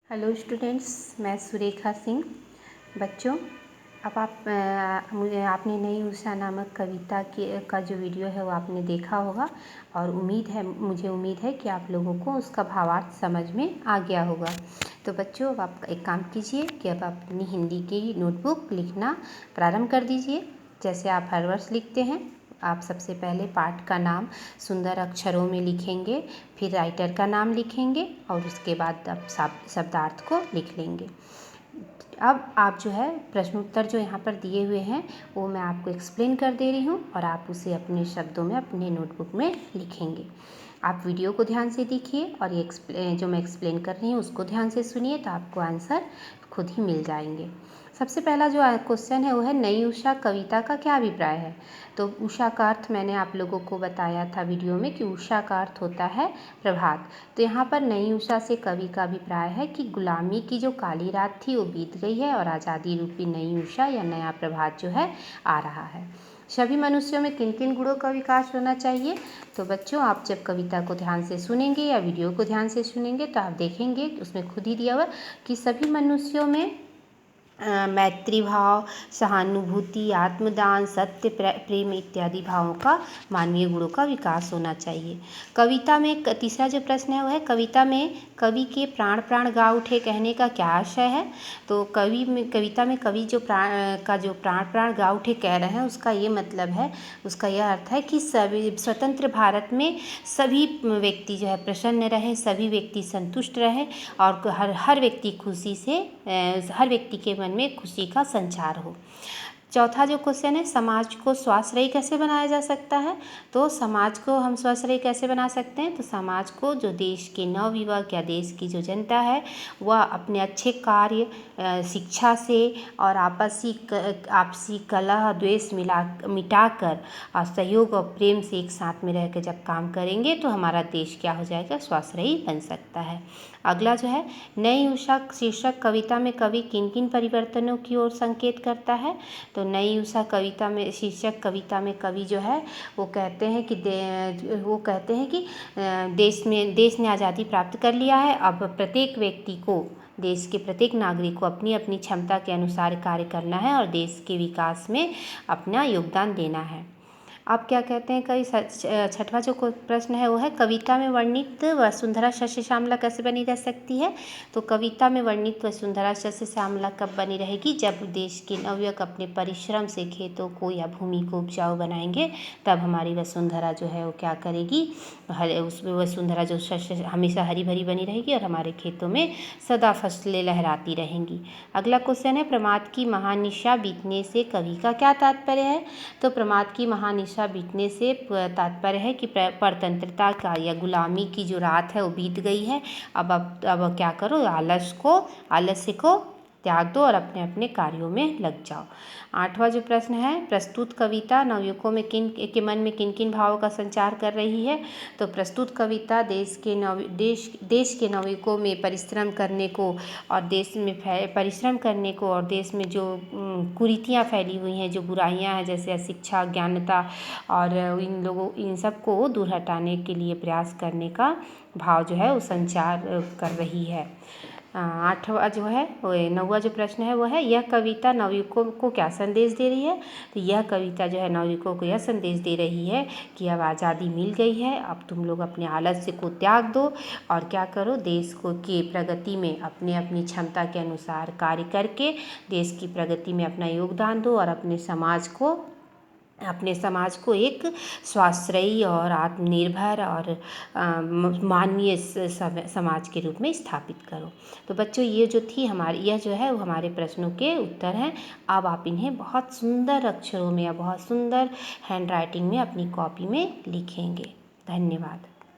Hello students, मैं सुरेखा सिंह। बच्चों, अब आपने नई उषा नामक कविता का जो वीडियो है वो आपने देखा होगा और मुझे उम्मीद है कि आप लोगों को उसका भावार्थ समझ में आ गया होगा। तो बच्चों, अब आप एक काम कीजिए कि अब आप अपनी हिंदी की नोटबुक लिखना प्रारंभ कर दीजिए। जैसे आप हर वर्ष लिखते हैं, आप सबसे पहले पाठ का नाम सुंदर अक्षरों में लिखेंगे, फिर राइटर का नाम लिखेंगे और उसके बाद आप शब्दार्थ को लिख लेंगे। अब आप जो है प्रश्न उत्तर जो यहाँ पर दिए हुए हैं वो मैं आपको एक्सप्लेन कर दे रही हूँ और आप उसे अपने शब्दों में अपने नोटबुक में लिखेंगे। आप वीडियो को ध्यान से देखिए और ये जो मैं एक्सप्लेन कर रही हूँ उसको ध्यान से सुनिए, तो आपको आंसर खुद ही मिल जाएंगे। सबसे पहला जो क्वेश्चन है वो है, नई उषा कविता का क्या अभिप्राय है। तो उषा का अर्थ मैंने आप लोगों को बताया था वीडियो में कि उषा का अर्थ होता है प्रभात। तो यहाँ पर नई उषा से कवि का अभिप्राय है कि गुलामी की जो काली रात थी वो बीत गई है और आज़ादी रूपी नई उषा या नया प्रभात जो है आ रहा है। सभी मनुष्यों में किन किन गुणों का विकास होना चाहिए। तो बच्चों, आप जब कविता को ध्यान से सुनेंगे या वीडियो को ध्यान से सुनेंगे तो आप देखेंगे उसमें खुद ही दिया हुआ कि सभी मनुष्यों में मैत्री भाव, सहानुभूति, आत्मदान, सत्य, प्रेम इत्यादि भावों का, मानवीय गुणों का विकास होना चाहिए। कविता में तीसरा जो प्रश्न है वो है, कविता में कवि के प्राण प्राण गा उठे कहने का क्या आशय है। तो कविता में कवि जो प्राण प्राण गा उठे कह रहे हैं उसका ये मतलब है, उसका यह अर्थ है कि सभी स्वतंत्र भारत में सभी व्यक्ति जो है प्रसन्न रहे, सभी व्यक्ति संतुष्ट रहे और हर व्यक्ति खुशी से हर व्यक्ति के मन में खुशी का संचार हो। चौथा जो क्वेश्चन है, समाज को स्वास्थ्य कैसे बनाया जा सकता है। तो समाज को हम स्वास्थ्य कैसे बना सकते हैं। तो समाज को जो देश के नवयुवक या देश की जो जनता है वह अपने अच्छे कार्य, शिक्षा से और आपसी कलह द्वेष मिटाकर और सहयोग और प्रेम से एक साथ में रहकर जब काम करेंगे तो हमारा देश क्या हो जाएगा, स्वास्थ्य बन सकता है। अगला जो है, नई उषा शीर्षक कविता में कवि किन किन परिवर्तनों की ओर संकेत करता है। तो नई उषा कविता में शीर्षक कविता में कवि जो है वो कहते हैं कि देश ने आज़ादी प्राप्त कर लिया है। अब प्रत्येक व्यक्ति को, देश के प्रत्येक नागरिक को अपनी अपनी क्षमता के अनुसार कार्य करना है और देश के विकास में अपना योगदान देना है। अब क्या कहते हैं, कई छठवां जो प्रश्न है वो है, कविता में वर्णित वसुंधरा शस्य श्यामला कैसे बनी रह सकती है। तो कविता में वर्णित वसुंधरा शस्य श्यामला कब बनी रहेगी, जब देश के नवयुवक अपने परिश्रम से खेतों को या भूमि को उपजाऊ बनाएंगे, तब हमारी वसुंधरा जो है वो क्या करेगी, उसमें वसुंधरा जो शस्य हमेशा हरी भरी बनी रहेगी और हमारे खेतों में सदा फसलें लहराती रहेंगी। अगला क्वेश्चन है, प्रमाद की महानिशा बीतने से कवि का क्या तात्पर्य है। तो प्रमाद की महानिशा बीतने से तात्पर्य है कि परतंत्रता का या गुलामी की जो रात है वो बीत गई है। अब क्या करो, आलस्य को त्याग दो और अपने अपने कार्यों में लग जाओ। आठवां जो प्रश्न है, प्रस्तुत कविता नवयुवकों में के मन में किन किन भावों का संचार कर रही है। तो प्रस्तुत कविता देश के नवयुवकों में परिश्रम करने को और देश में जो कुरीतियाँ फैली हुई हैं, जो बुराइयां हैं जैसे अशिक्षा, अज्ञानता और इन सब को दूर हटाने के लिए प्रयास करने का भाव जो है वो संचार कर रही है। नौवां जो प्रश्न है वो है, यह कविता नवयुवकों को क्या संदेश दे रही है। तो यह कविता जो है नवयुवकों को यह संदेश दे रही है कि अब आज़ादी मिल गई है, अब तुम लोग अपने आलस्य को त्याग दो और क्या करो, देश की प्रगति में अपने अपनी क्षमता के अनुसार कार्य करके देश की प्रगति में अपना योगदान दो और अपने समाज को एक स्वाश्रयी और आत्मनिर्भर और मानवीय समाज के रूप में स्थापित करो। तो बच्चों, यह जो है वो हमारे प्रश्नों के उत्तर हैं। अब आप इन्हें बहुत सुंदर अक्षरों में या बहुत सुंदर हैंड राइटिंग में अपनी कॉपी में लिखेंगे। धन्यवाद।